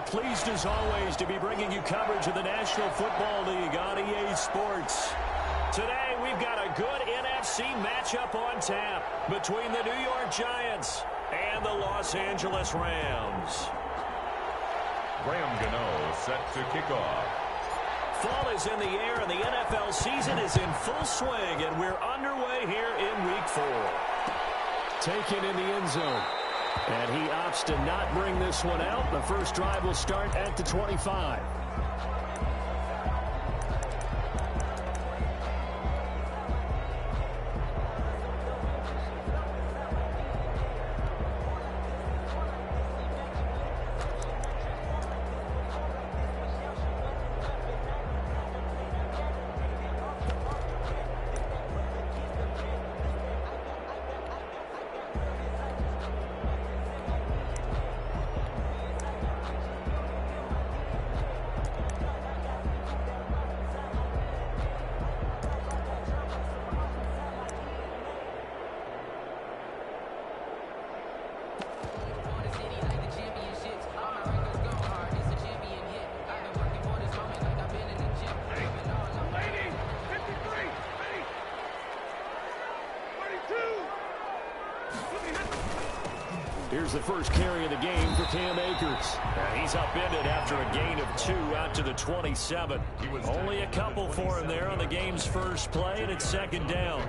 Pleased as always to be bringing you coverage of the National Football League on EA Sports. Today we've got a good NFC matchup on tap between the New York Giants and the Los Angeles Rams. Graham Gano set to kick off. Fall is in the air and the NFL season is in full swing, and we're underway here in Week 4. Taken in the end zone. And he opts to not bring this one out. The first drive will start at the 25. Here's the first carry of the game for Cam Akers. And he's upended after a gain of 2 out to the 27. Only a couple for him there on the game's first play, and it's second down.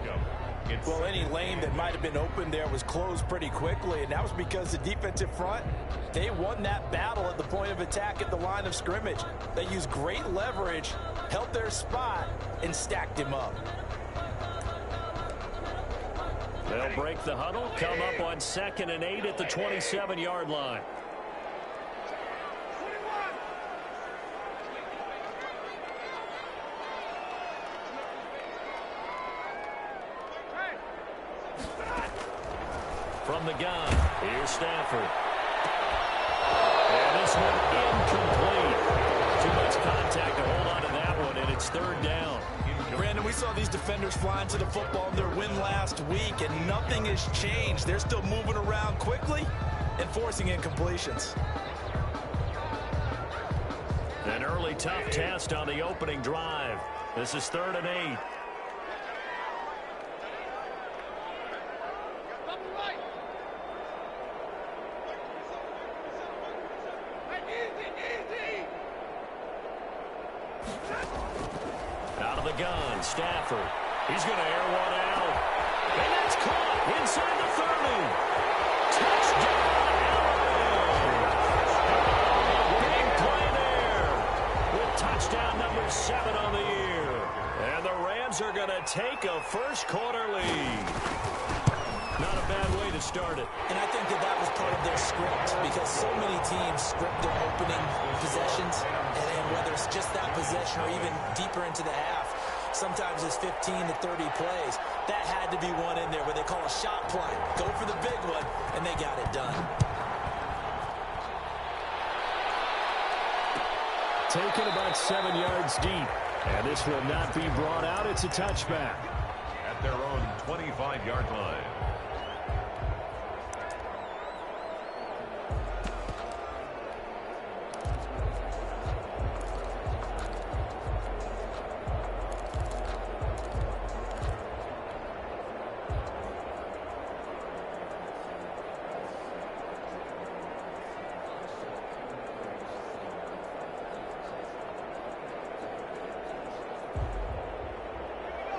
Well, any lane that might have been open there was closed pretty quickly, and that was because the defensive front, they won that battle at the point of attack at the line of scrimmage. They used great leverage, held their spot, and stacked him up. They'll break the huddle, come up on 2nd and 8 at the 27-yard line. From the gun, here's Stafford. And this one incomplete. Too much contact to hold on to that one, and it's third down. Brandon, we saw these defenders flying to the football in their win last week, and nothing has changed. They're still moving around quickly and forcing incompletions. An early tough test on the opening drive. This is 3rd and 8. Out of the gun, Stafford. He's going to air one out. And that's caught inside the 30. Touchdown, Alabama. Big play there with touchdown number 7 on the year. And the Rams are going to take a first-quarter lead. Not a bad way to start it. And I think that was part of their script, because so many teams script their opening possessions, and whether it's just that possession or even deeper into the half, sometimes it's 15 to 30 plays. That had to be one in there where they call a shot play. Go for the big one, and they got it done. Taken about 7 yards deep. And this will not be brought out. It's a touchback. At their own 25-yard line.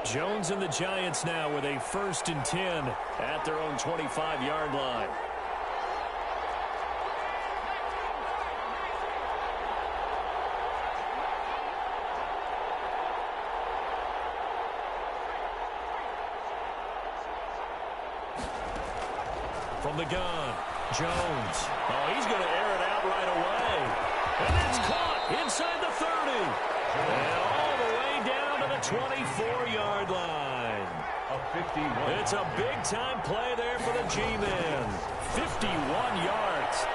Jones and the Giants now with a 1st and 10 at their own 25-yard line. From the gun, Jones. Oh, he's going to air it out right away. And that's caught inside the 30. And all the way down to the 24-yard line. It's a big-time play there for the G-men. 51 yards.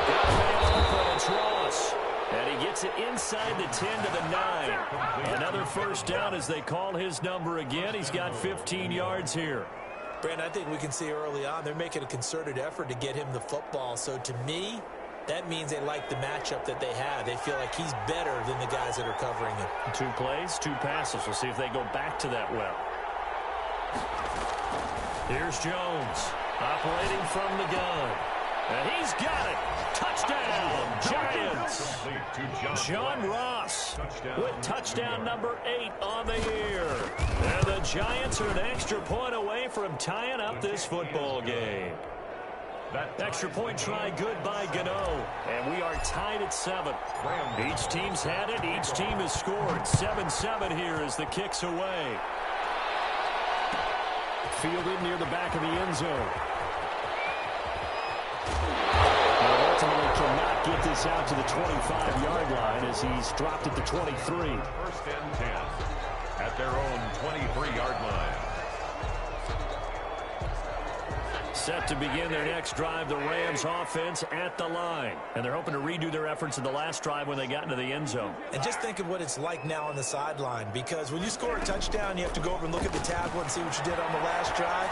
Got a man off for a Tross. And he gets it inside the 10 to the 9. Another first down as they call his number again. He's got 15 yards here. Brandon, I think we can see early on they're making a concerted effort to get him the football. So to me, that means they like the matchup that they have. They feel like he's better than the guys that are covering him. 2 plays, 2 passes. We'll see if they go back to that well. Here's Jones, operating from the gun. And he's got it. Touchdown, Giants. John Ross with touchdown number 8 on the year. And the Giants are an extra point away from tying up this football game. Extra point try good by Gano. And we are tied at 7. Each team's had it. Each team has scored. 7-7 here as the kick's away. Fielded near the back of the end zone. Ultimately cannot get this out to the 25-yard line as he's dropped at the 23. First and 10 at their own 23-yard line. Set to begin their next drive, the Rams offense at the line. And they're hoping to redo their efforts in the last drive when they got into the end zone. And just think of what it's like now on the sideline, because when you score a touchdown, you have to go over and look at the tablet and see what you did on the last drive.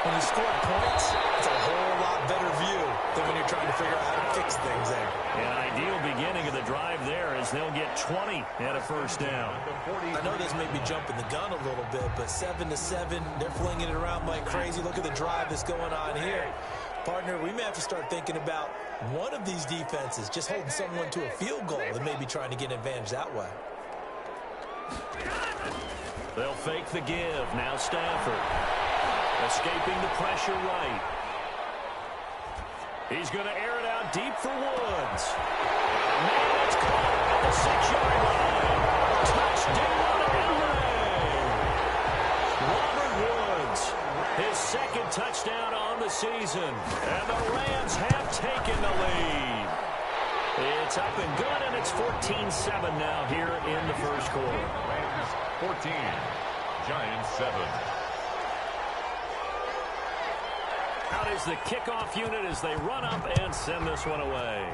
When you score points, it's a whole lot better view than when you're trying to figure out how to fix things there. An ideal beginning of the drive there is they'll get 20 at a first down. I know this may be jumping the gun a little bit, but 7-7, they're flinging it around like crazy. Look at the drive that's going on here. Partner, we may have to start thinking about one of these defenses just holding someone to a field goal and maybe trying to get an advantage that way. They'll fake the give. Now Stafford. Escaping the pressure right. He's going to air it out deep for Woods. Man, it's caught at the 6-yard line. Touchdown, LA. Robert Woods, his second touchdown on the season. And the Rams have taken the lead. It's up and good, and it's 14-7 now here in the first quarter. Rams 14, Giants 7. Out is the kickoff unit as they run up and send this one away.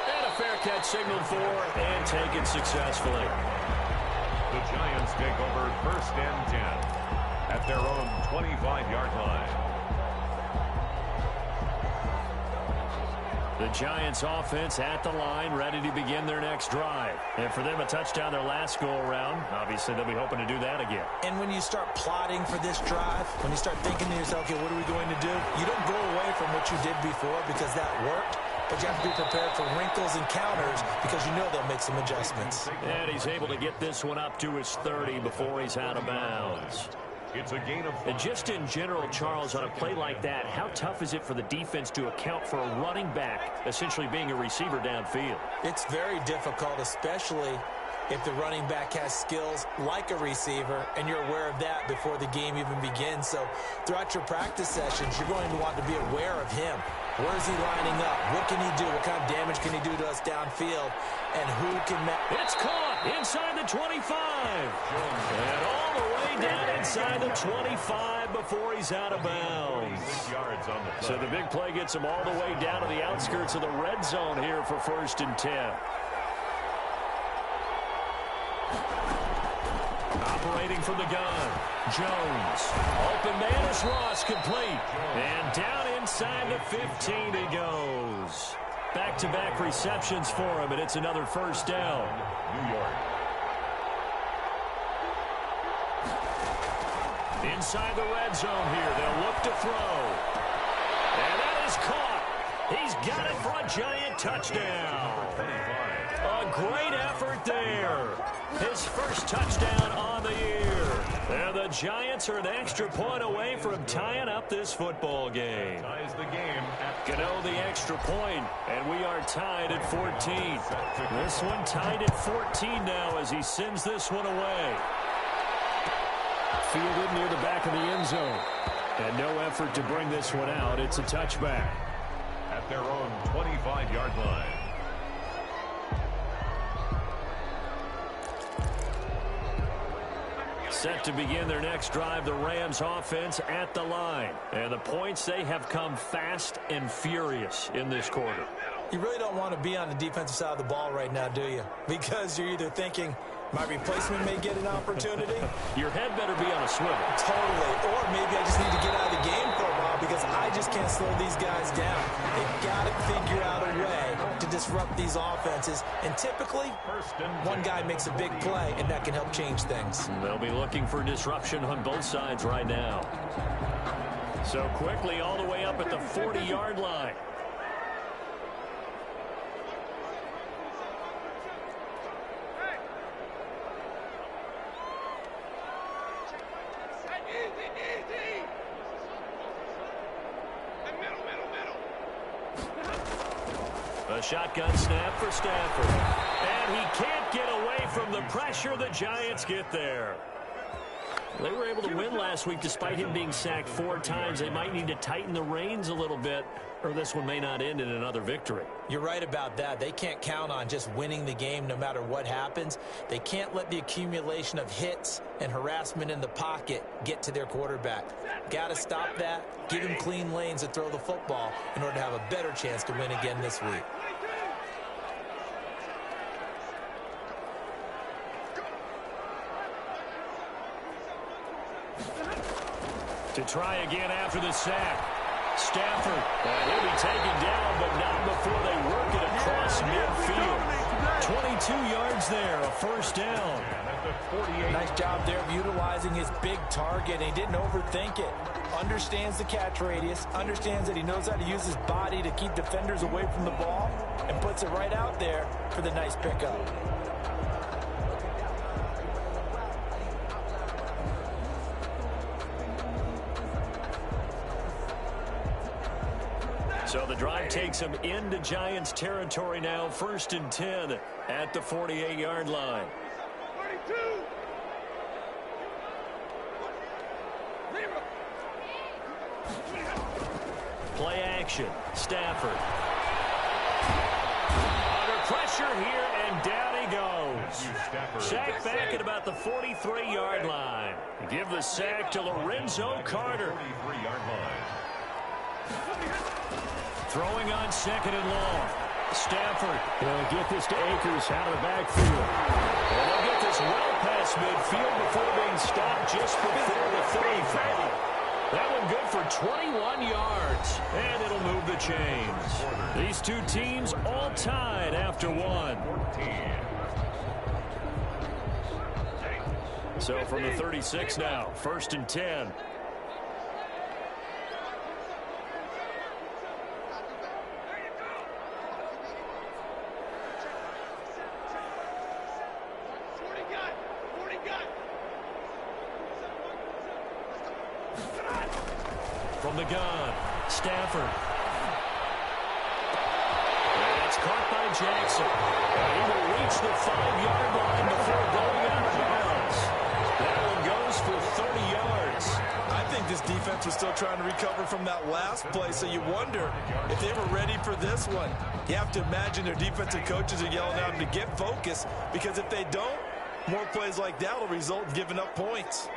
And a fair catch signaled for and taken successfully. The Giants take over first and 10 at their own 25-yard line. The Giants offense at the line, ready to begin their next drive. And for them, a touchdown their last go-around. Obviously, they'll be hoping to do that again. And when you start plotting for this drive, when you start thinking to yourself, okay, what are we going to do? You don't go away from what you did before because that worked, but you have to be prepared for wrinkles and counters because you know they'll make some adjustments. And he's able to get this one up to his 30 before he's out of bounds. It's a gain of 5. And just in general, Charles, on a play like that, how tough is it for the defense to account for a running back essentially being a receiver downfield? It's very difficult, especially if the running back has skills like a receiver and you're aware of that before the game even begins. So throughout your practice sessions, you're going to want to be aware of him. Where is he lining up? What can he do? What kind of damage can he do to us downfield? And who can... It's caught inside the 25. And all the way down inside the 25 before he's out of bounds. So the big play gets him all the way down to the outskirts of the red zone here for first and 10. Operating from the gun, Jones. Open man is Ross, complete. And down inside the 15 he goes. Back-to-back receptions for him, and it's another first down. New York. Inside the red zone here, they'll look to throw. And that is caught. He's got it for a Giant touchdown. A great effort there. His first touchdown on the year. And the Giants are an extra point away from tying up this football game. Ties the game at Gano the extra point, and we are tied at 14. This one tied at 14 now as he sends this one away. Fielded near the back of the end zone. And no effort to bring this one out. It's a touchback. at their own 25-yard line. Set to begin their next drive, the Rams offense at the line. And the points, they have come fast and furious in this quarter. You really don't want to be on the defensive side of the ball right now, do you? Because you're either thinking, my replacement may get an opportunity. Your head better be on a swivel. Totally. Or maybe I just need to get out of the game for a while because I just can't slow these guys down. They've got to figure out a way to disrupt these offenses. And typically, one guy makes a big play, and that can help change things. They'll be looking for disruption on both sides right now. So quickly all the way up at the 40-yard line. A shotgun snap for Stafford. And he can't get away from the pressure. The Giants get there. They were able to win last week despite him being sacked 4 times. They might need to tighten the reins a little bit, or this one may not end in another victory. You're right about that. They can't count on just winning the game no matter what happens. They can't let the accumulation of hits and harassment in the pocket get to their quarterback. Got to stop that, give him clean lanes to throw the football in order to have a better chance to win again this week. To try again after the sack. Stafford, he'll be taken down, but not before they work it across midfield. 22 yards there, a first down. Nice job there of utilizing his big target. He didn't overthink it. Understands the catch radius, understands that he knows how to use his body to keep defenders away from the ball, and puts it right out there for the nice pickup. So the drive takes him into Giants territory now, 1st and 10 at the 48-yard line. 32. Play action. Stafford. Under pressure here, and down he goes. Sack back at about the 43-yard line. Give the sack to Lorenzo Carter. 43-yard line. Throwing on 2nd and long. Stafford will get this to Akers out of the backfield. And they'll get this well past midfield before being stopped just before the 35. That one good for 21 yards. And it'll move the chains. These two teams all tied after one. So from the 36 now, 1st and 10. From the gun, Stafford. And it's caught by Jackson. And he will reach the 5-yard line before going out of bounds. That one goes for 30 yards. I think this defense was still trying to recover from that last play, so you wonder if they were ready for this one. You have to imagine their defensive coaches are yelling at them to get focused, because if they don't, more plays like that will result in giving up points.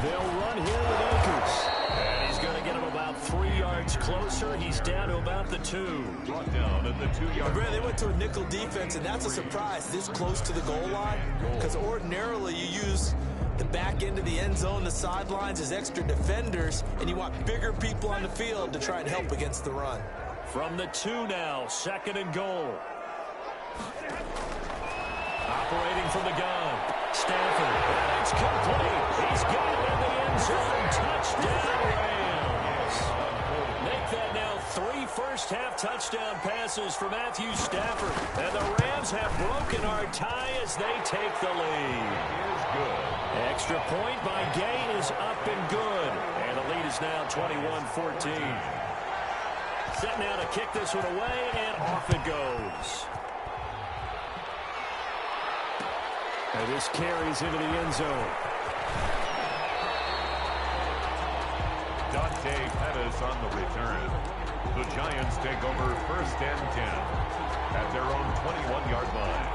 They'll run here with Akers. And he's going to get him about 3 yards closer. He's down to about the 2. Brought down at the 2-yard line. They went to a nickel defense, and that's a surprise this close to the goal line, because ordinarily you use the back end of the end zone, the sidelines as extra defenders, and you want bigger people on the field to try and help against the run. From the 2 now, 2nd and goal. Operating from the gun, Stafford. And it's complete. He's got it in the end zone. Touchdown, Rams. Make that now 3 first-half touchdown passes for Matthew Stafford. And the Rams have broken our tie as they take the lead. Extra point by Gay is up and good. And the lead is now 21-14. Set now to kick this one away, and off it goes. And this carries into the end zone. Dante Pettis on the return. The Giants take over 1st and 10 at their own 21-yard line.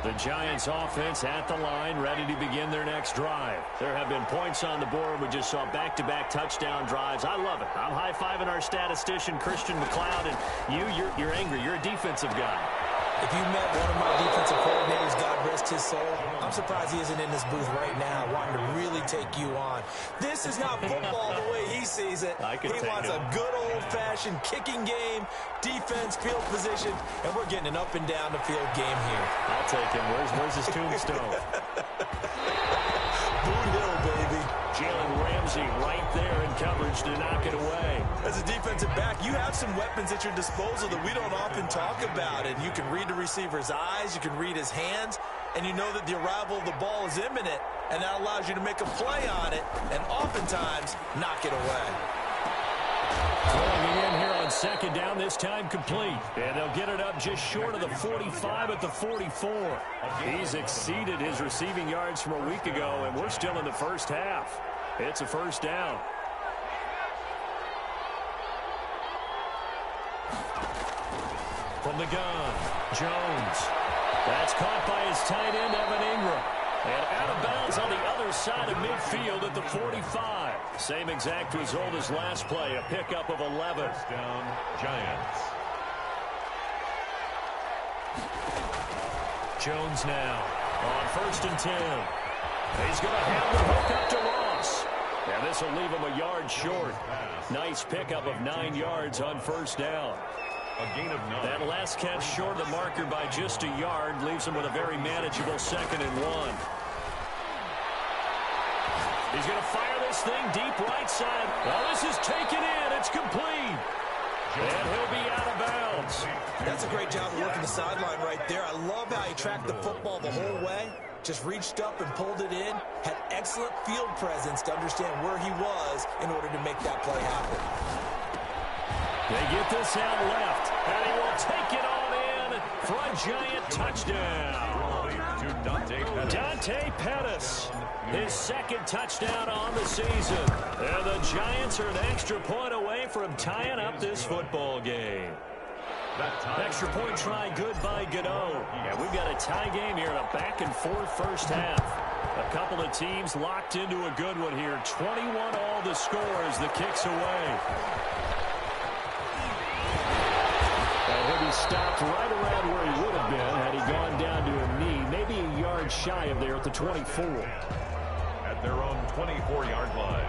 The Giants offense at the line, ready to begin their next drive. There have been points on the board. We just saw back-to-back touchdown drives. I love it. I'm high-fiving our statistician, Christian McLeod, and you're angry. You're a defensive guy. If you met one of my defensive coordinators, God rest his soul, I'm surprised he isn't in this booth right now wanting to really take you on. This is not football the way he sees it. He wants a good old-fashioned kicking game, defense, field position, and we're getting an up and down the field game here. I'll take him. Where's his tombstone? Boot Hill, baby. Jalen Ramsey right there in coverage to knock it away. As a defensive back, you have some weapons at your disposal that we don't often talk about. And you can read the receiver's eyes, you can read his hands, and you know that the arrival of the ball is imminent, and that allows you to make a play on it and oftentimes knock it away. Throwing it in here on second down, this time complete. And they'll get it up just short of the 45 at the 44. He's exceeded his receiving yards from a week ago, and we're still in the first half. It's a first down. From the gun, Jones. That's caught by his tight end, Evan Ingram. And out of bounds on the other side of midfield at the 45. Same exact result as last play, a pickup of 11. First down, Giants. Jones now on 1st and 10. He's going to have the hook up to Ross. And this will leave him a yard short. Nice pickup of 9 yards on 1st down. A gain of 9. That last catch short of the marker by just a yard leaves him with a very manageable 2nd and 1. He's going to fire this thing deep right side. Well, this is taken in. It's complete. And he'll be out of bounds. That's a great job of working the sideline right there. I love how he tracked the football the whole way. Just reached up and pulled it in. Had excellent field presence to understand where he was in order to make that play happen. They get this out left, and he will take it on in for a Giant touchdown. Dante Pettis, his 2nd touchdown on the season. And the Giants are an extra point away from tying up this football game. Extra point try good by Gano. And we've got a tie game here in a back-and-forth first half. A couple of teams locked into a good one here. 21 all the score as the kick's away. He'll be stopped right around where he would have been had he gone down to a knee, maybe a yard shy of there at the 24. At their own 24-yard line.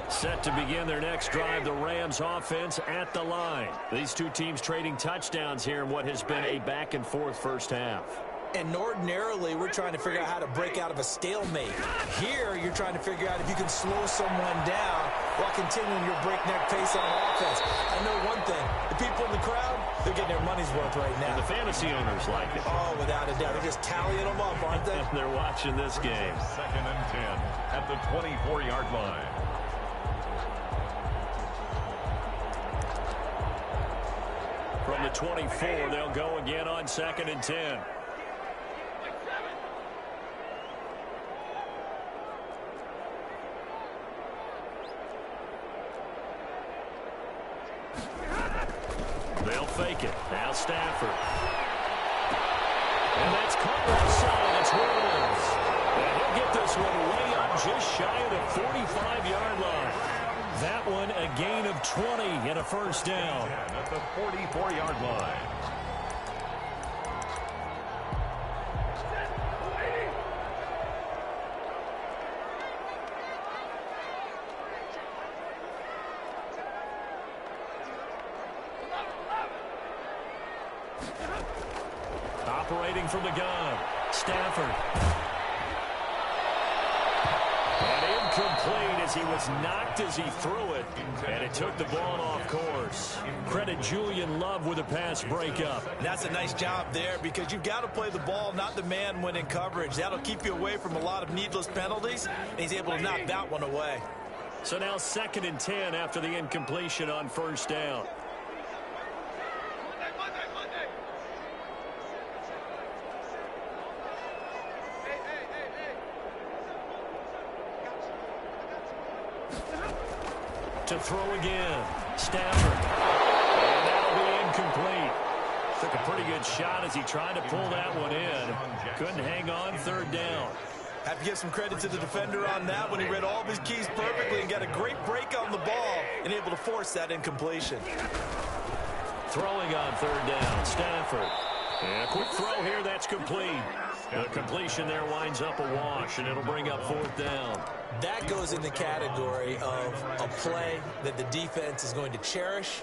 Set to begin their next drive, the Rams offense at the line. These two teams trading touchdowns here in what has been a back-and-forth first half. And ordinarily, we're trying to figure out how to break out of a stalemate. Here, you're trying to figure out if you can slow someone down while continuing your breakneck pace on offense. I know one thing. The people in the crowd, they're getting their money's worth right now. And the fantasy owners like it. Oh, without a doubt. They're just tallying them up, aren't they? They're watching this game. 2nd and 10 at the 24-yard line. From the 24, they'll go again on 2nd and 10. They'll fake it. Now Stafford. And that's caught outside. It's Williams. And he'll get this one way up just shy of the 45-yard line. That one a gain of 20 and a first down. At the 44-yard line. Operating from the gun, Stafford. And incomplete as he was knocked as he threw it. And it took the ball off course. Credit Julian Love with a pass breakup. That's a nice job there because you've got to play the ball, not the man when in coverage. That'll keep you away from a lot of needless penalties. And he's able to knock that one away. So now 2nd and 10 after the incompletion on first down. To throw again, Stafford. And that'll be incomplete. Took a pretty good shot as he tried to pull that one in. Couldn't hang on 3rd down. Have to give some credit to the defender on that when he read all of his keys perfectly and got a great break on the ball and able to force that incompletion. Throwing on third down, Stafford. And a quick throw here, that's complete. The completion there winds up a wash, and it'll bring up fourth down. That goes in the category of a play that the defense is going to cherish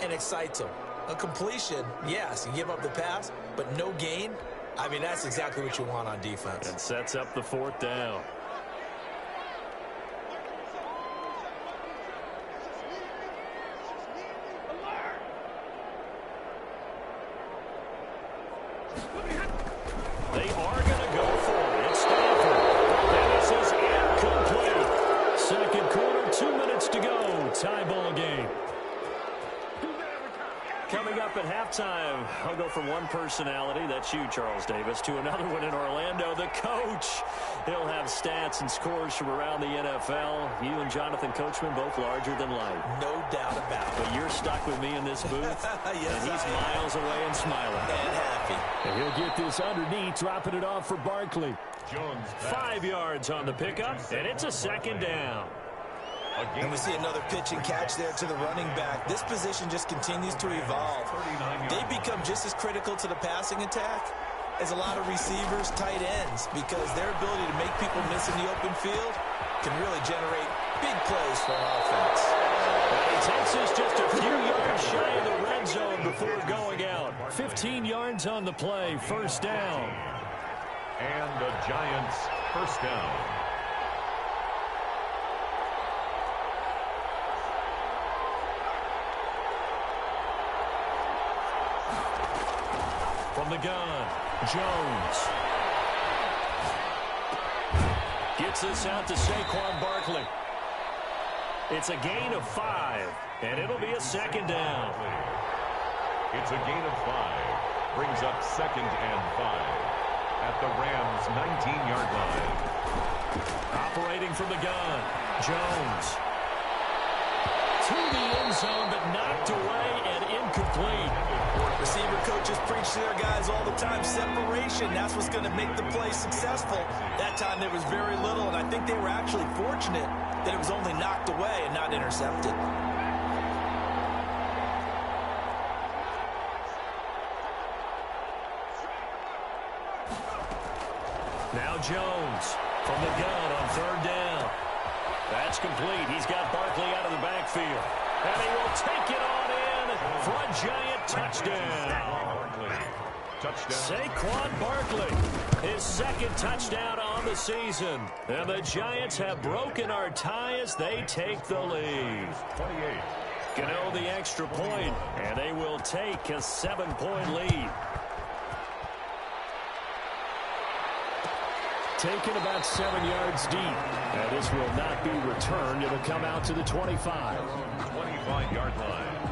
and excites them. A completion, yes, you give up the pass, but no gain. I mean, that's exactly what you want on defense. And sets up the fourth down. They are going to go for it. It's Stafford. And this is incomplete. Second quarter, 2 minutes to go. Tie ball game. Coming up at halftime, I'll go from one personality, that's you, Charles Davis, to another one in Orlando, the coach. He'll have stats and scores from around the NFL. You and Jonathan Coachman, both larger than life. No doubt about it. But you're stuck with me in this booth, yes, and he's miles away and smiling. And happy. And he'll get this underneath, dropping it off for Barkley. Jones. 5 yards on the pickup, and it's a second down. And we see another pitch and catch there to the running back. This position just continues to evolve. They become just as critical to the passing attack as a lot of receivers, tight ends, because their ability to make people miss in the open field can really generate big plays for an offense. He takes us just a few yards shy of the red zone before going out. 15 yards on the play, first down. And the Giants first down. From the gun, Jones. Gets this out to Saquon Barkley. It's a gain of 5, and it'll be a second down. It's a gain of 5. Brings up second and 5 at the Rams' 19-yard line. Operating from the gun, Jones. To the end zone, but knocked away and incomplete. Receiver coaches preach to their guys all the time. Separation, that's what's going to make the play successful. That time there was very little, and I think they were actually fortunate that it was only knocked away and not intercepted. Now Jones from the gun on third down. That's complete. He's got Barkley out of the backfield. And he will take it on in for a Giant touchdown. Saquon Barkley, his second touchdown on the season. And the Giants have broken our tie as they take the lead. 28. Gano the extra point, and they will take a 7-point lead. Taken about 7 yards deep. And this will not be returned. It'll come out to the 25. 25-yard line.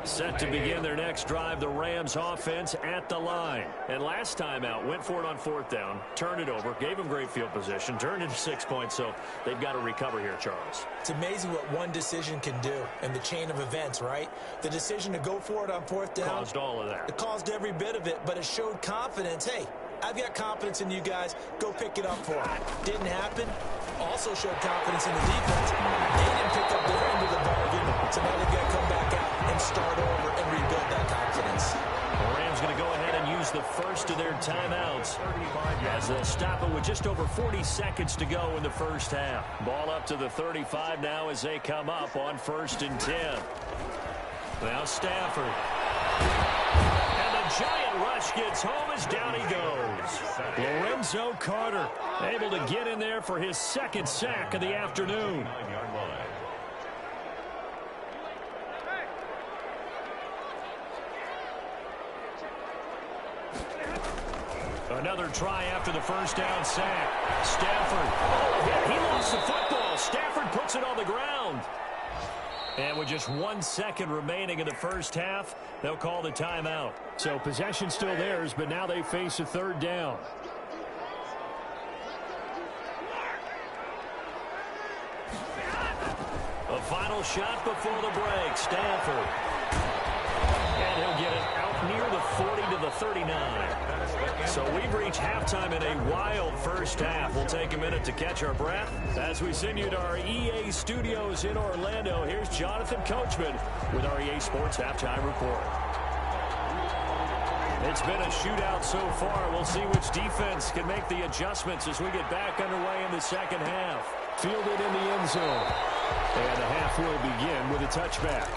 Set to begin their next drive, the Rams offense at the line. And last time out, went for it on fourth down, turned it over, gave them great field position, turned into 6 points, so they've got to recover here, Charles. It's amazing what one decision can do in the chain of events, right? The decision to go for it on fourth down. Caused all of that. It caused every bit of it, but it showed confidence. Hey, I've got confidence in you guys. Go pick it up for it. Didn't happen. Also showed confidence in the defense. They didn't pick up their end of the bargain, so now they've got to come back out and start over and rebuild that confidence. The Rams going to go ahead and use the first of their timeouts as they'll stop it with just over 40 seconds to go in the first half. Ball up to the 35 now as they come up on 1st and 10. Now Stafford. And the Giant rush gets home as down he goes. Lorenzo Carter able to get in there for his second sack of the afternoon. 9-yard line. Another try after the first down sack. Stafford. Oh, yeah, he lost the football. Stafford puts it on the ground. And with just 1 second remaining in the first half, they'll call the timeout. So possession still theirs, but now they face a third down. A final shot before the break. Stafford. And he'll get it out near the 40 to the 39. So we've reached halftime in a wild first half. We'll take a minute to catch our breath as we send you to our EA studios in Orlando. Here's Jonathan Coachman with our EA Sports Halftime Report. It's been a shootout so far. We'll see which defense can make the adjustments as we get back underway in the second half. Fielded in the end zone. And the half will begin with a touchback.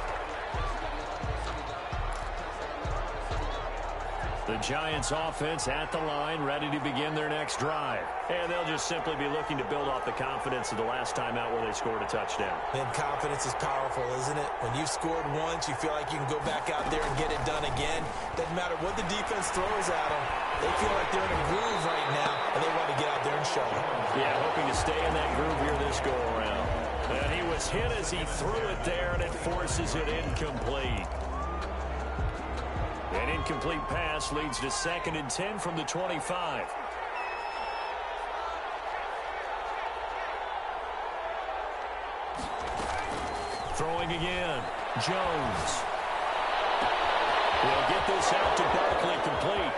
The Giants offense at the line, ready to begin their next drive. And they'll just simply be looking to build off the confidence of the last time out where they scored a touchdown. And confidence is powerful, isn't it? When you've scored once, you feel like you can go back out there and get it done again. Doesn't matter what the defense throws at them. They feel like they're in a groove right now, and they want to get out there and show it. Yeah, hoping to stay in that groove here this go-around. And he was hit as he threw it there, and it forces it incomplete. An incomplete pass leads to 2nd and 10 from the 25. Throwing again. Jones. He'll get this out to Barkley, complete.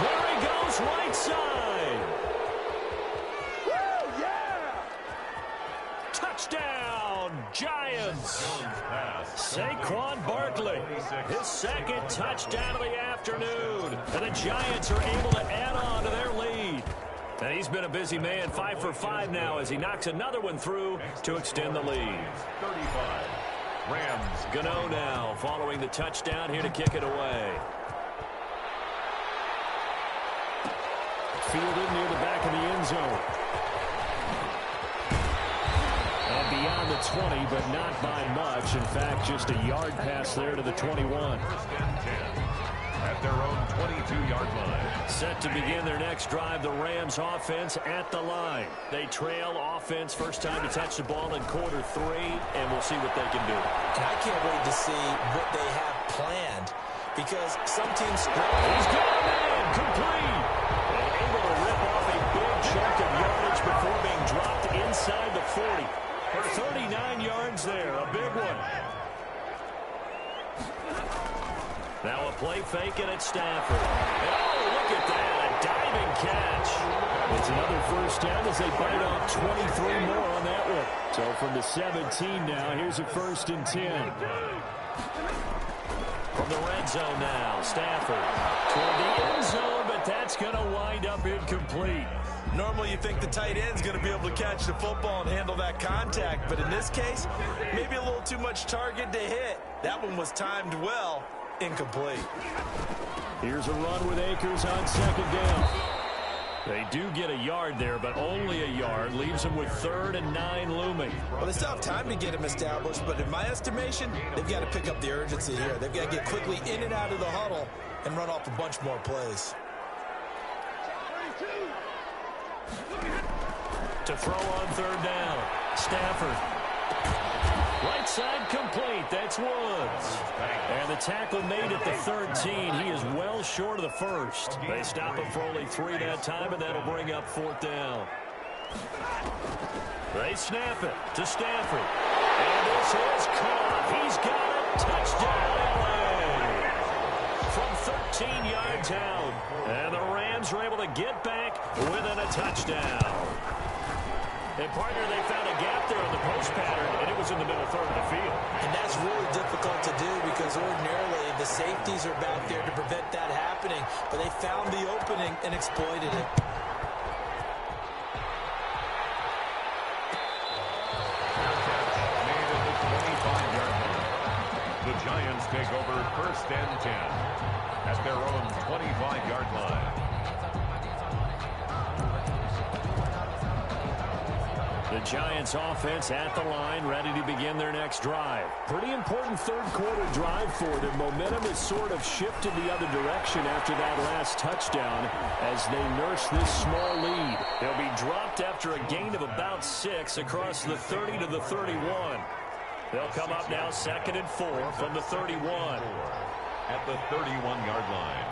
There he goes, right side. Woo, yeah! Touchdown, Giants. Saquon Barkley, his 2nd touchdown of the afternoon. And the Giants are able to add on to their lead. And he's been a busy man, 5 for 5 now as he knocks another one through to extend the lead. 35. Rams. Gano now following the touchdown here to kick it away. Fielded near the back of the end zone. And beyond the 20, but not by much. In fact, just a yard pass there to the 21. 1st and 10 at their own 22-yard line. Set to begin their next drive, the Rams offense at the line. They trail offense, first time to touch the ball in quarter 3, and we'll see what they can do. And I can't wait to see what they have planned, because some teams script. He's got a man, complete. And able to rip off a big chunk of yardage before being dropped inside the 40. For 39 yards there, a big one. Now a play fake and it's Stafford. And oh, look at that, a diving catch. It's another first down as they bite off 23 more on that one. So from the 17 now, here's a 1st and 10. From the red zone now, Stafford toward the end zone, but that's going to wind up incomplete. Normally you think the tight end's going to be able to catch the football and handle that contact, but in this case, maybe a little too much target to hit. That one was timed well. Incomplete. Here's a run with Akers on 2nd down. They do get a yard there, but only a yard. Leaves them with 3rd and 9 looming. Well, they still have time to get him established, but in my estimation, they've got to pick up the urgency here. They've got to get quickly in and out of the huddle and run off a bunch more plays. To throw on 3rd down. Stafford. Right side complete. That's Woods. And the tackle made at the 13. He is well short of the 1st. They stop him for only 3 that time, and that'll bring up 4th down. They snap it to Stafford. And this is caught. He's got it. Touchdown, LA. From 13 yards out. And the Rams are able to get back within a touchdown. And, partner, they found a gap there on the post pattern, and it was in the middle 3rd of the field. And that's really difficult to do because ordinarily the safeties are back there to prevent that happening. But they found the opening and exploited it. Made at the 25-yard line. The Giants take over 1st and 10 at their own 25-yard line. The Giants offense at the line, ready to begin their next drive. Pretty important 3rd quarter drive for them. Momentum has sort of shifted the other direction after that last touchdown as they nurse this small lead. They'll be dropped after a gain of about 6 across the 30 to the 31. They'll come up now 2nd and 4 from the 31. At the 31-yard line.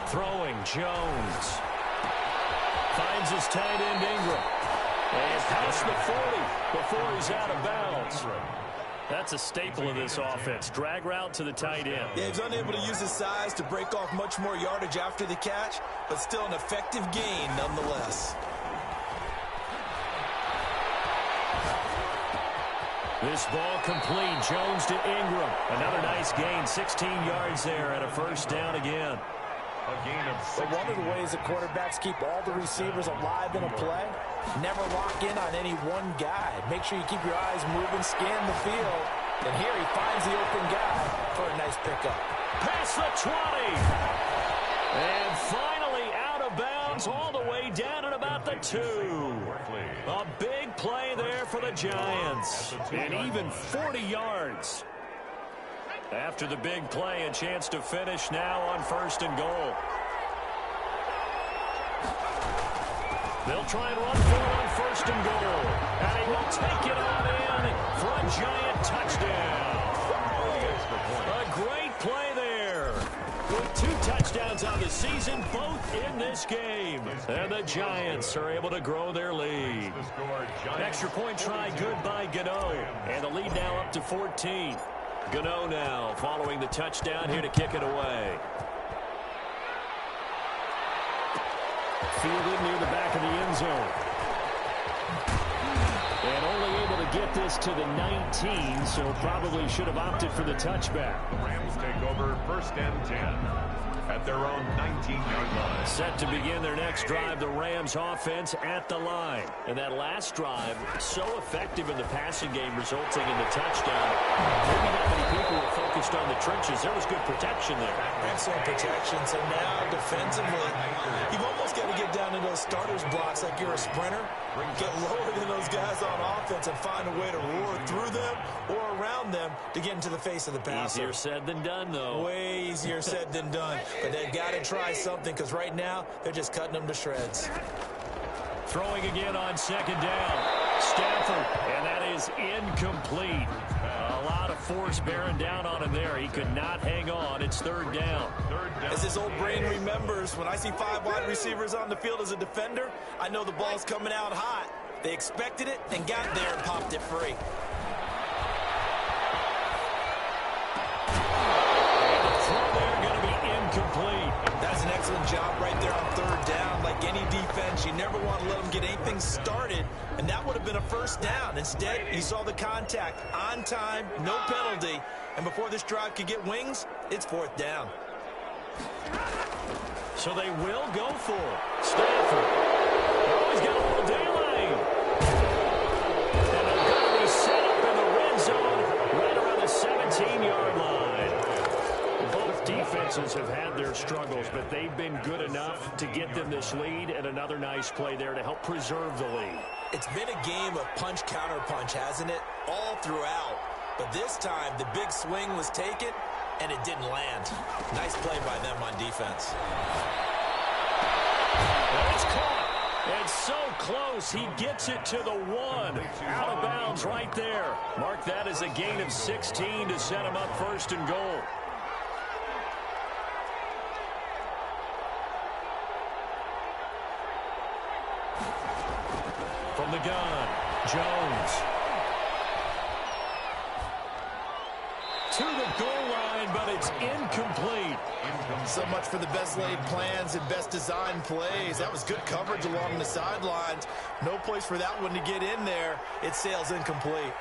Throwing, Jones. Finds his tight end, Ingram. And past the 40 before he's out of bounds. That's a staple of this offense. Drag route to the tight end. Yeah, he's unable to use his size to break off much more yardage after the catch, but still an effective gain nonetheless. This ball complete. Jones to Ingram. Another nice gain. 16 yards there and a first down again. A gain of 6. But one of the ways that quarterbacks keep all the receivers alive in a play, never lock in on any one guy. Make sure you keep your eyes moving, scan the field. And here he finds the open guy for a nice pickup. Past the 20. And finally out of bounds all the way down at about the 2. A big play there for the Giants. And even 40 yards. After the big play, a chance to finish now on first and goal. They'll try and run for it on first and goal. And he will take it on in for a Giant touchdown. A great play there. With 2 touchdowns on the season, both in this game. And the Giants are able to grow their lead. Extra point try good by Gano. And the lead now up to 14. Gano now following the touchdown here to kick it away. Fielded near the back of the end zone. And only able to get this to the 19, so probably should have opted for the touchback. Rams take over first and 10 at their own 19-yard line. Set to begin their next drive, the Rams offense at the line. And that last drive, so effective in the passing game, resulting in the touchdown. Maybe not many people were focused on the trenches. There was good protection there. Excellent protection. So now defensively, you've almost got to get down to those starters blocks like you're a sprinter. Get lower than those guys on offense and find a way to roar through them or around them to get into the face of the passer. Easier said than done, though. Way easier said than done. But they've got to try something because right now they're just cutting them to shreds. Throwing again on second down. Stafford, and that is incomplete. A lot of force bearing down on him there. He could not hang on. It's third down. As his old brain remembers, when I see 5 wide receivers on the field as a defender, I know the ball's coming out hot. They expected it and got there and popped it free. And the throw there going to be incomplete. That's an excellent job right there on third down. Like any defense, you never want to let them get anything started, and that would have been a first down. Instead, you saw the contact on time, no penalty, and before this drive could get wings, it's fourth down. So they will go for it. Stafford. Oh, he's got a little daylight. And they're going to be set up in the red zone right around the 17-yard line. Both defenses have had their struggles, but they've been good enough to get them this lead, and another nice play there to help preserve the lead. It's been a game of punch-counter-punch, hasn't it? All throughout. But this time, the big swing was taken, and it didn't land. Nice play by them on defense. And it's caught. It's so close. He gets it to the 1. Out of bounds right there. Mark that as a gain of 16 to set him up first and goal. From the gun, Jones. To the goal line, but it's incomplete. So much for the best laid plans and best designed plays. That was good coverage along the sidelines. No place for that one to get in there. It sails incomplete.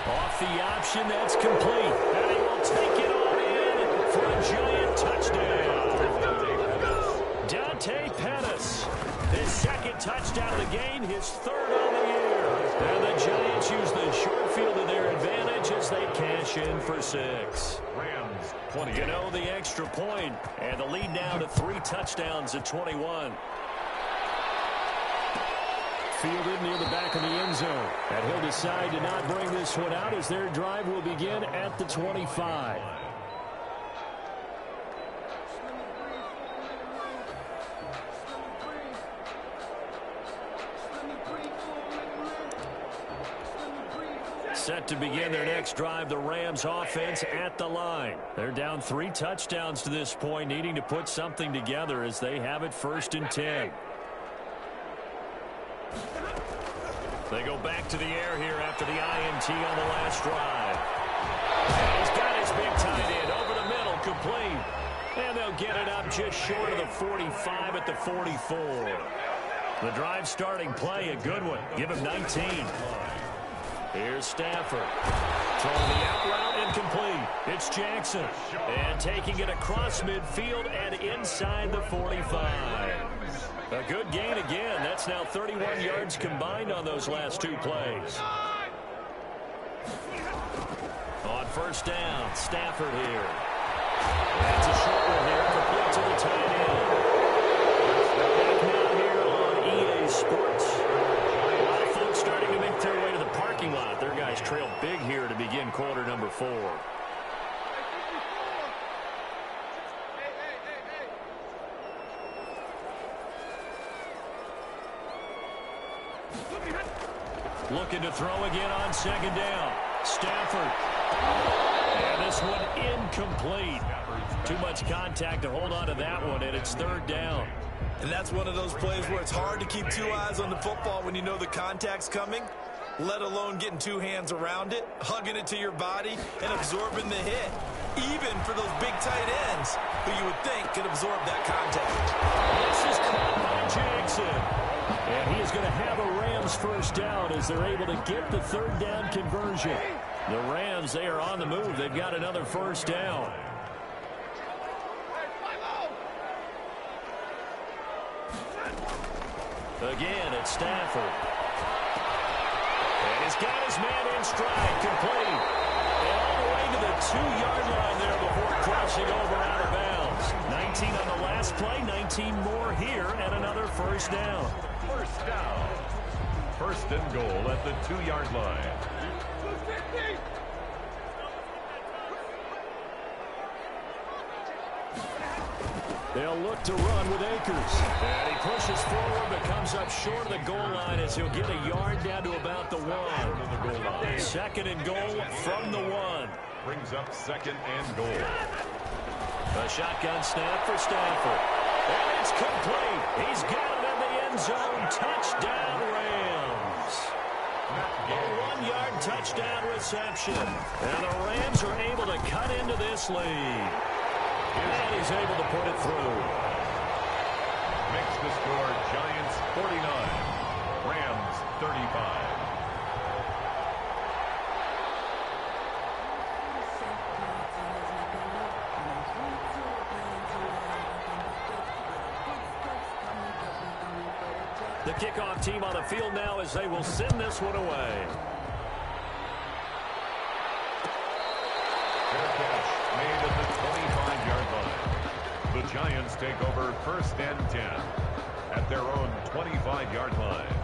Off the option, that's complete. And he will take it on in for a Giant touchdown. Dante Pettis, his second touchdown of the game, his third on the year. And the Giants use the short field to their advantage as they cash in for 6. Rams 20. Gano the extra point, and the lead now to 3 touchdowns at 21. Fielded near the back of the end zone. And he'll decide to not bring this one out as their drive will begin at the 25. Set to begin their next drive, the Rams offense at the line. They're down 3 touchdowns to this point, needing to put something together as they have it first and 10. They go back to the air here after the INT on the last drive. And he's got his big tight end over the middle, complete. And they'll get it up just short of the 45 at the 44. The drive starting play, a good one. Give him 19. Here's Stafford. Throwing the out route, incomplete. It's Jackson. And taking it across midfield and inside the 45. A good gain again. That's now 31 yards combined on those last two plays. On first down, Stafford here. That's a short one here, complete to the tight end. Back now here on EA Sports. A lot of folks starting to make their way to the parking lot. Their guys trail big here to begin quarter number 4. Looking to throw again on second down. Stafford. And this one incomplete. Too much contact to hold on to that one, and it's third down. And that's one of those plays where it's hard to keep two eyes on the football when you know the contact's coming, let alone getting two hands around it, hugging it to your body, and absorbing the hit. Even for those big tight ends who you would think could absorb that contact. This is caught by Jackson. And he is going to have a Rams first down as they're able to get the third down conversion. The Rams, they are on the move. They've got another first down. Again, it's Stafford. And he's got his man in stride, complete. And all the way to the 2-yard line there before crossing over out of bounds. 19 on the last play, 19 more here, and another first down. First down. First and goal at the 2-yard line. They'll look to run with Akers. And he pushes forward but comes up short of the goal line as he'll get a yard down to about the 1. Second and goal from the 1. Brings up second and goal. A shotgun snap for Stafford. And it's complete. He's got it in the end zone. Touchdown, Rams. A 1-yard touchdown reception. And the Rams are able to cut into this lead. And he's able to put it through. Makes the score Giants 49, Rams 35. The kickoff team on the field now as they will send this one away. Fair catch made at the 25-yard line. The Giants take over first and 10 at their own 25-yard line.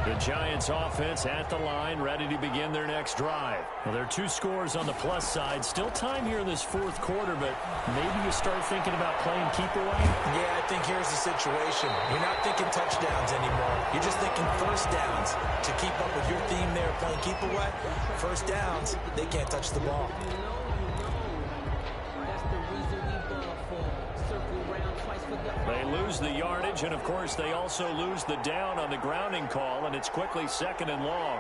The Giants offense at the line, ready to begin their next drive. Well, there are 2 scores on the plus side. Still time here in this fourth quarter, but maybe you start thinking about playing keep away? Yeah, I think here's the situation. You're not thinking touchdowns anymore. You're just thinking first downs. To keep up with your theme there, playing keep away, first downs, they can't touch the ball. They lose the yardage, and of course they also lose the down on the grounding call, and it's quickly second and long.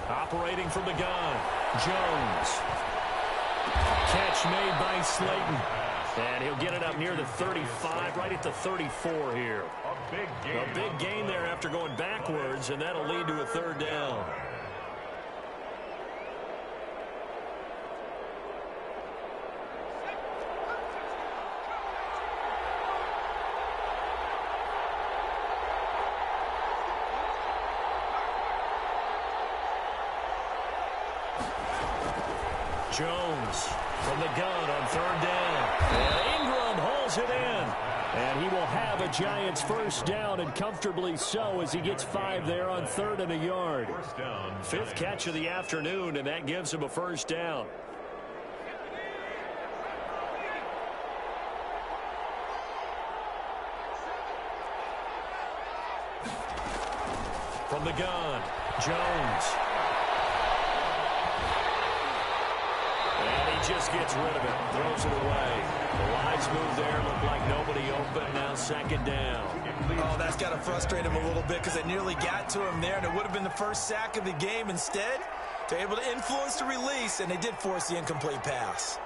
Operating from the gun, Jones. Catch made by Slayton. And he'll get it up near the 35, right at the 34 here. A big gain there after going backwards, and that'll lead to a third down. Jones from the gun on third down. And Ingram holds it in. And he will have a Giants first down, and comfortably so, as he gets 5 there on 3rd and a yard. First down, 5th catch of the afternoon, and that gives him a first down. From the gun, Jones. And he just gets rid of it. Throws it away. The lines move there. Looked like nobody open. Now second down. Oh, that's got to frustrate him a little bit because they nearly got to him there, and it would have been the first sack of the game. Instead, they're able to influence the release, and they did force the incomplete pass.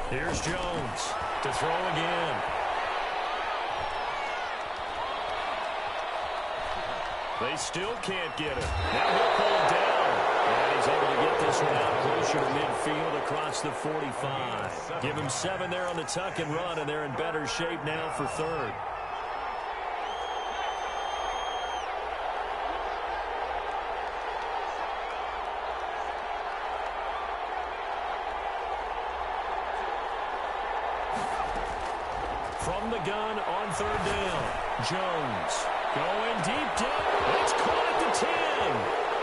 Here's Jones to throw again. They still can't get it. Now he'll pull it down. And he's able to get this one out closer to midfield across the 45. Give him 7 there on the tuck and run, and they're in better shape now for third. From the gun on third down, Jones going deep down. It's caught at the 10.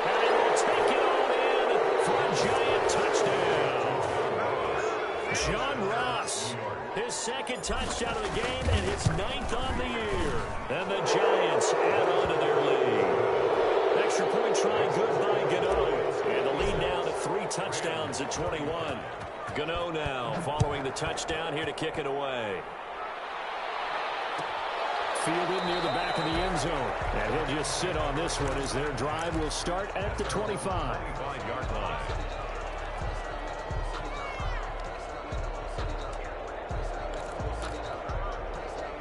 And he will take it on in for a Giant touchdown. John Ross, his second touchdown of the game and his 9th on the year. And the Giants add on to their lead. Extra point try good by Gano. And the lead now to 3 touchdowns at 21. Gano now following the touchdown here to kick it away. Fielded near the back of the end zone. And he'll just sit on this one as their drive will start at the 25. 25-yard line.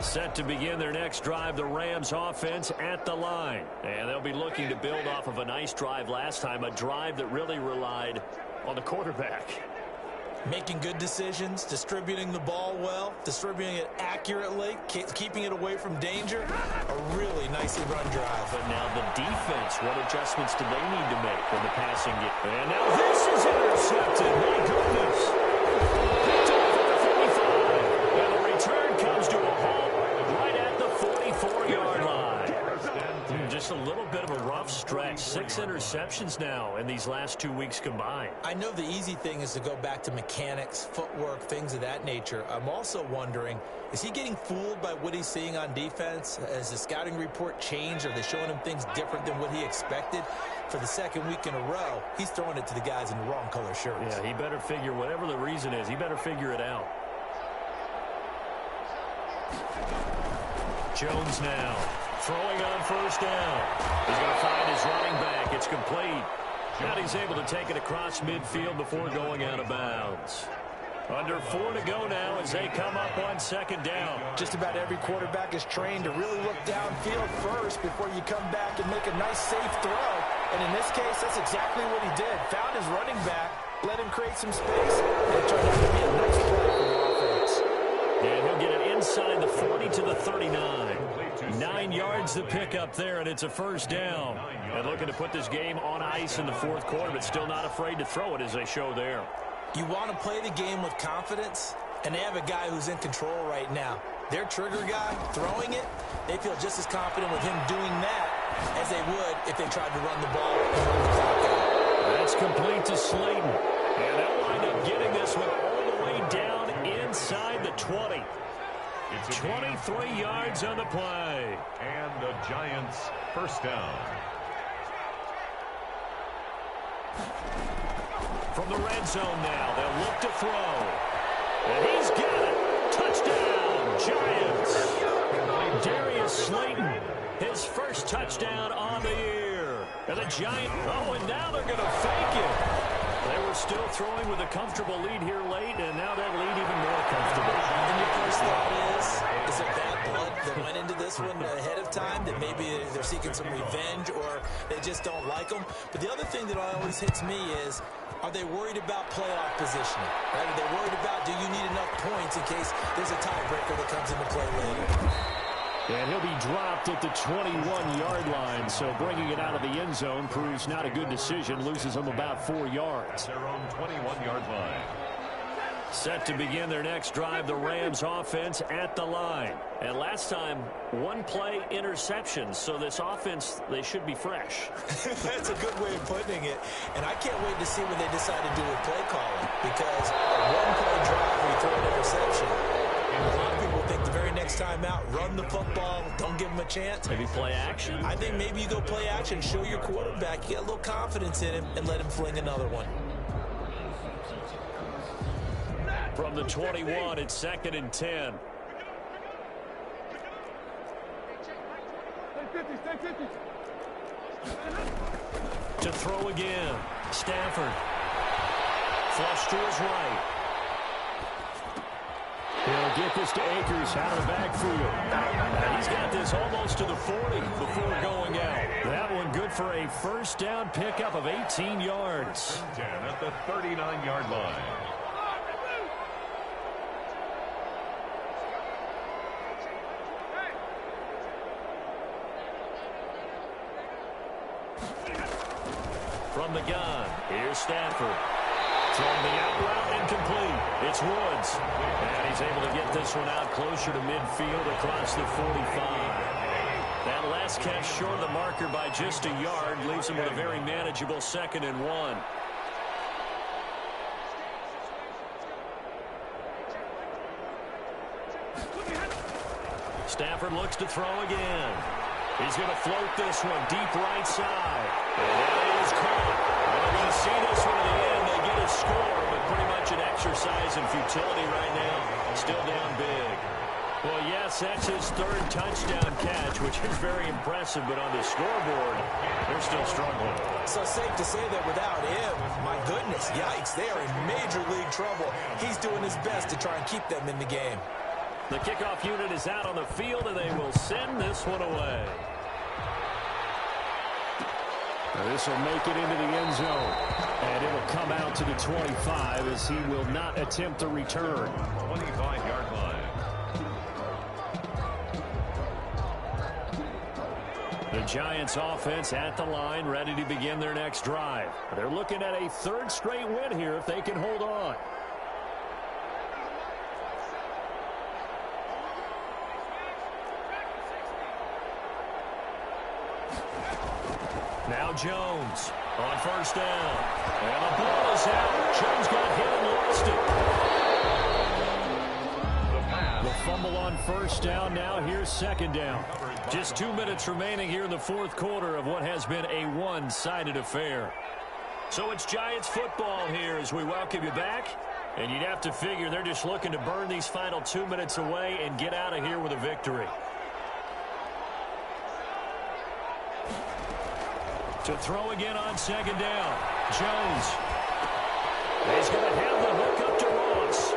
Set to begin their next drive, the Rams offense at the line. And they'll be looking to build off of a nice drive last time, a drive that really relied on the quarterback. Making good decisions, distributing the ball well, distributing it accurately, keeping it away from danger. A really nicely run drive. But now the defense, what adjustments do they need to make in the passing game? And now this is intercepted. My goodness. Picked off at the 45. And the return comes to a halt right at the 44-yard line. Just a little bit of a rough stretch. 6 interceptions now in these last 2 weeks combined. I know the easy thing is to go back to mechanics, footwork, things of that nature. I'm also wondering, is he getting fooled by what he's seeing on defense? Has the scouting report changed? Are they showing him things different than what he expected? For the second week in a row, he's throwing it to the guys in the wrong color shirts. Yeah, he better figure, whatever the reason is, he better figure it out. Jones now throwing on first down. He's going to find his running back. It's complete. And he's able to take it across midfield before going out of bounds. Under 4 to go now as they come up on second down. Just about every quarterback is trained to really look downfield first before you come back and make a nice, safe throw. And in this case, that's exactly what he did. Found his running back, let him create some space, and it turned out to be a nice play for the offense. And he'll get it inside the 40 to the 39. 9 yards to pick up there, and it's a first down. And looking to put this game on ice in the fourth quarter, but still not afraid to throw it as they show there. You want to play the game with confidence, and they have a guy who's in control right now. Their trigger guy throwing it, they feel just as confident with him doing that as they would if they tried to run the ball and run the clock out. That's complete to Slayton. And they'll wind up getting this one all the way down inside the 20. It's 23 yards on the play. And the Giants first down. From the red zone now, they'll look to throw. And he's got it. Touchdown, Giants. Darius Slayton, his first touchdown on the year. And the Giants, and now they're going to fake it. They were still throwing with a comfortable lead here late, and now that lead even more comfortable. And your first thought is it bad blood that went into this one ahead of time, that maybe they're seeking some revenge or they just don't like them? But the other thing that always hits me is, are they worried about playoff positioning? Right? Are they worried about, do you need enough points in case there's a tiebreaker that comes into play later? And he'll be dropped at the 21-yard line, so bringing it out of the end zone proves not a good decision. Loses them about 4 yards. Their own 21-yard line. Set to begin their next drive, the Rams offense at the line. And last time, 1-play interception, so this offense, they should be fresh. That's a good way of putting it. And I can't wait to see what they decide to do with play calling, because a 1-play drive where you throw an interception, and a lot of people think the very next next time out, run the football, don't give him a chance. Maybe play action? I think maybe you go play action, show your quarterback, you get a little confidence in him, and let him fling another one. From the 21, it's 2nd and 10. To throw again. Stafford. Flush to his right. He'll get this to Akers out of the backfield. And he's got this almost to the 40 before going out. That one good for a first down pickup of 18 yards. 10 at the 39-yard line. From the gun, here's Stafford. Throwing the out route, incomplete. It's Woods. And he's able to get this one out closer to midfield across the 45. That last catch short of the marker by just a yard leaves him with a very manageable 2nd and 1. Stafford looks to throw again. He's going to float this one deep right side. And that is caught. They're going to see this one at the end. They get a score, but pretty much an exercise in futility right now. Still down big. Well, yes, that's his 3rd touchdown catch, which is very impressive, but on the scoreboard, they're still struggling. So safe to say that without him, my goodness, yikes, they are in major league trouble. He's doing his best to try and keep them in the game. The kickoff unit is out on the field, and they will send this one away. This will make it into the end zone, and it'll come out to the 25 as he will not attempt a return. 25-yard line. The Giants offense at the line, ready to begin their next drive. They're looking at a 3rd straight win here if they can hold on. Now Jones on 1st down. And the ball is out. Jones got hit and lost it. The fumble on 1st down. Now here's 2nd down. Just 2 minutes remaining here in the 4th quarter of what has been a one-sided affair. So it's Giants football here as we welcome you back. And you'd have to figure they're just looking to burn these final 2 minutes away and get out of here with a victory. To throw again on 2nd down. Jones. He's going to have the hook up to Ross.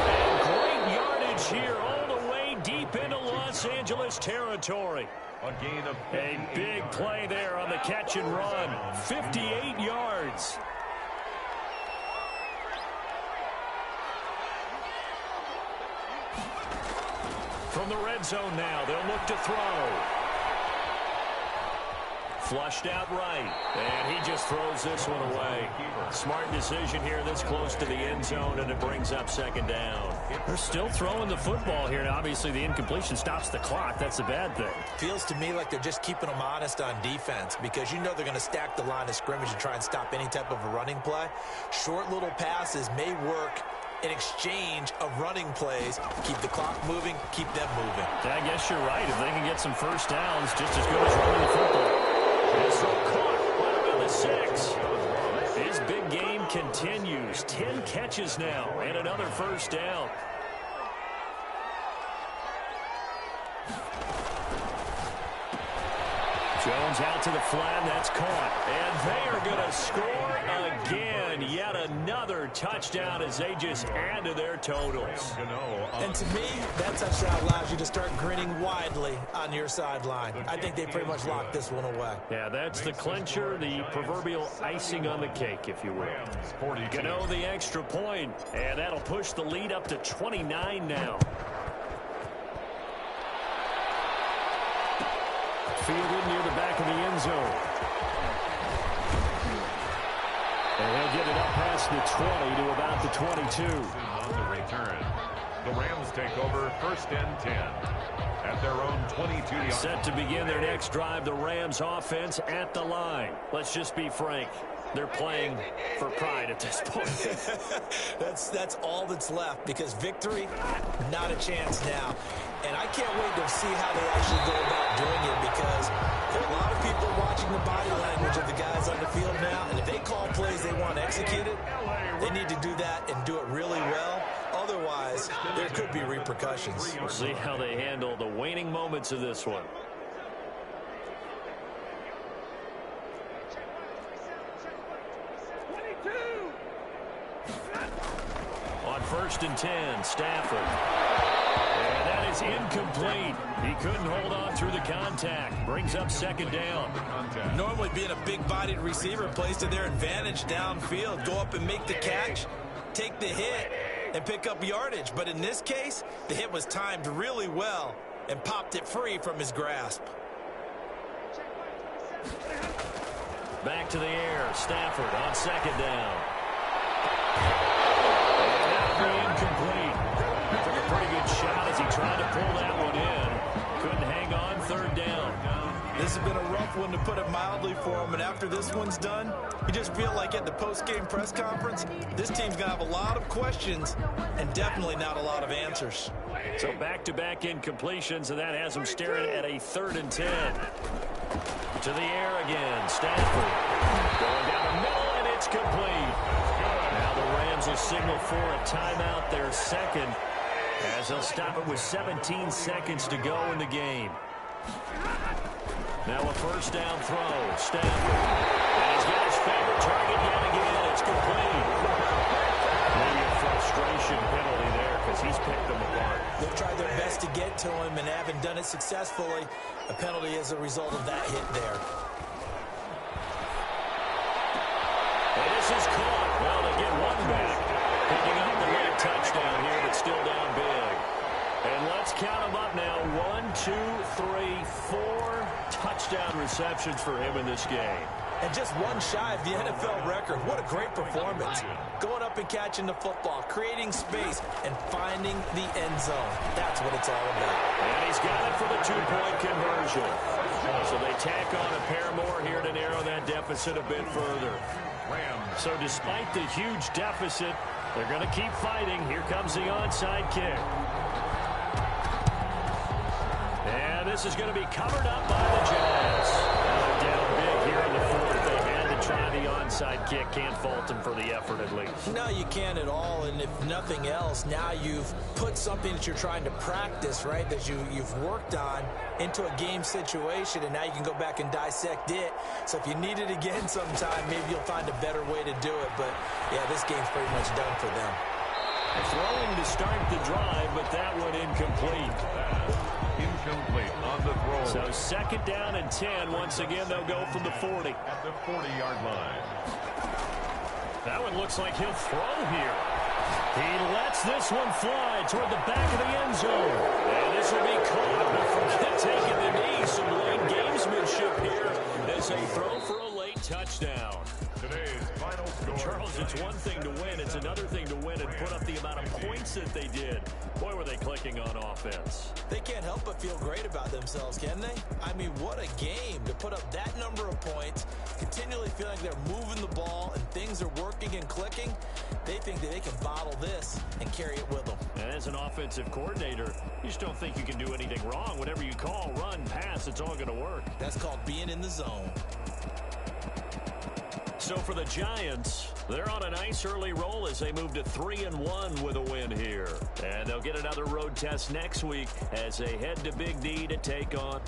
And great yardage here all the way deep into Los Angeles territory. A gain of a big play there on the catch and run. 58 yards. From the red zone now, they'll look to throw. Flushed out right, and he just throws this one away. Smart decision here this close to the end zone, and it brings up 2nd down. They're still throwing the football here, and obviously the incompletion stops the clock. That's a bad thing. Feels to me like they're just keeping them honest on defense because you know they're going to stack the line of scrimmage and try and stop any type of a running play. Short little passes may work in exchange of running plays. Keep the clock moving, keep them moving. I guess you're right. If they can get some first downs, just as good as running the football. This one caught right around the 6. His big game continues. 10 catches now and another first down. Jones out to the flat. That's caught. And they are going to score again. Yet another touchdown as they just add to their totals. And to me, that touchdown allows you to start grinning widely on your sideline. I think they pretty much locked this one away. Yeah, that's the clincher, the proverbial icing on the cake, if you will. Gano the extra point, and that'll push the lead up to 29 now. Fielded near the back of the end zone. And he'll get it up past the 20 to about the 22. On the return, The Rams take over 1st and 10 at their own 22-yard. Set to begin their next drive, the Rams offense at the line. Let's just be frank. They're playing for pride at this point. That's all that's left, because victory, not a chance now. And I can't wait to see how they actually go about doing it, because there are a lot of people watching the body language of the guys on the field now, and if they call plays they want executed, they need to do that and do it really well. Otherwise, there could be repercussions. We'll see how they handle the waning moments of this one. On 1st and 10, Stafford. And that is incomplete. He couldn't hold on through the contact. Brings up 2nd down. Normally being a big-bodied receiver plays to their advantage downfield. Go up and make the catch, take the hit, and pick up yardage. But in this case, the hit was timed really well and popped it free from his grasp. Back to the air. Stafford on 2nd down. Incomplete. Took a pretty good shot as he tried to pull that one in. Couldn't hang on 3rd down. This has been a rough one, to put it mildly, for him. And after this one's done, you just feel like at the post-game press conference, this team's going to have a lot of questions and definitely not a lot of answers. So back-to-back incompletions, and that has him staring at a 3rd and 10. To the air again. Stafford going down the middle, and it's complete. Now the Rams will signal for a timeout, their 2nd, as they'll stop it with 17 seconds to go in the game. Now a 1st down throw. Stafford. And he's got his favorite target yet again. It's complete. Maybe a frustration penalty there, because he's picked them apart. They've tried their best to get to him and haven't done it successfully. A penalty as a result of that hit there. And this is caught. Well, they get one back. Picking up the late touchdown here, but still down big. And let's count them up now. 1, 2, 3, 4 touchdown receptions for him in this game. And just one shy of the NFL record. What a great performance. Going up and catching the football, creating space, and finding the end zone. That's what it's all about. And he's got it for the 2-point conversion. So they tack on a pair more here to narrow that deficit a bit further. So despite the huge deficit, they're going to keep fighting. Here comes the onside kick. And this is going to be covered up by the Jazz. They're down big here in the 4th. They had to try the onside kick. Can't fault them for the effort, at least. No, you can't at all. And if nothing else, now you've put something that you're trying to practice, right, that you've worked on into a game situation, and now you can go back and dissect it. So if you need it again sometime, maybe you'll find a better way to do it. But, yeah, this game's pretty much done for them. Throwing to start the drive, but that one incomplete. Incomplete on the throw. So 2nd down and 10. Once again, they'll go from the 40. At the 40-yard line. That one looks like he'll throw here. He lets this one fly toward the back of the end zone. And this will be caught, but forget taking the knee. Some late gamesmanship here as they throw for a late touchdown. Today's final score. Charles, it's one thing to win. It's another thing to win and put up the amount of points that they did. Boy, were they clicking on offense. They can't help but feel great about themselves, can they? I mean, what a game to put up that number of points, continually feeling like they're moving the ball and things are working and clicking. They think that they can bottle this and carry it with them. And as an offensive coordinator, you just don't think you can do anything wrong. Whatever you call, run, pass, it's all going to work. That's called being in the zone. So for the Giants, they're on a nice early roll as they move to 3-1 with a win here. And they'll get another road test next week as they head to Big D to take on